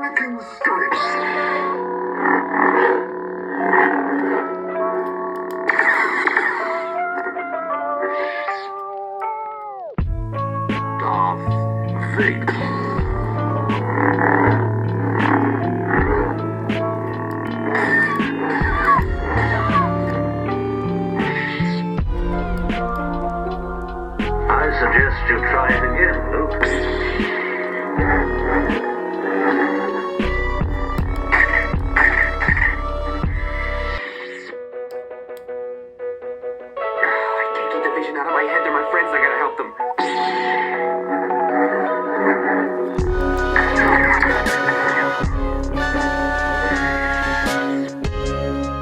freaking scripts. Vader. I suggest you try it again, Luke. I can't keep the vision out of my head. They're my friends. I gotta help them.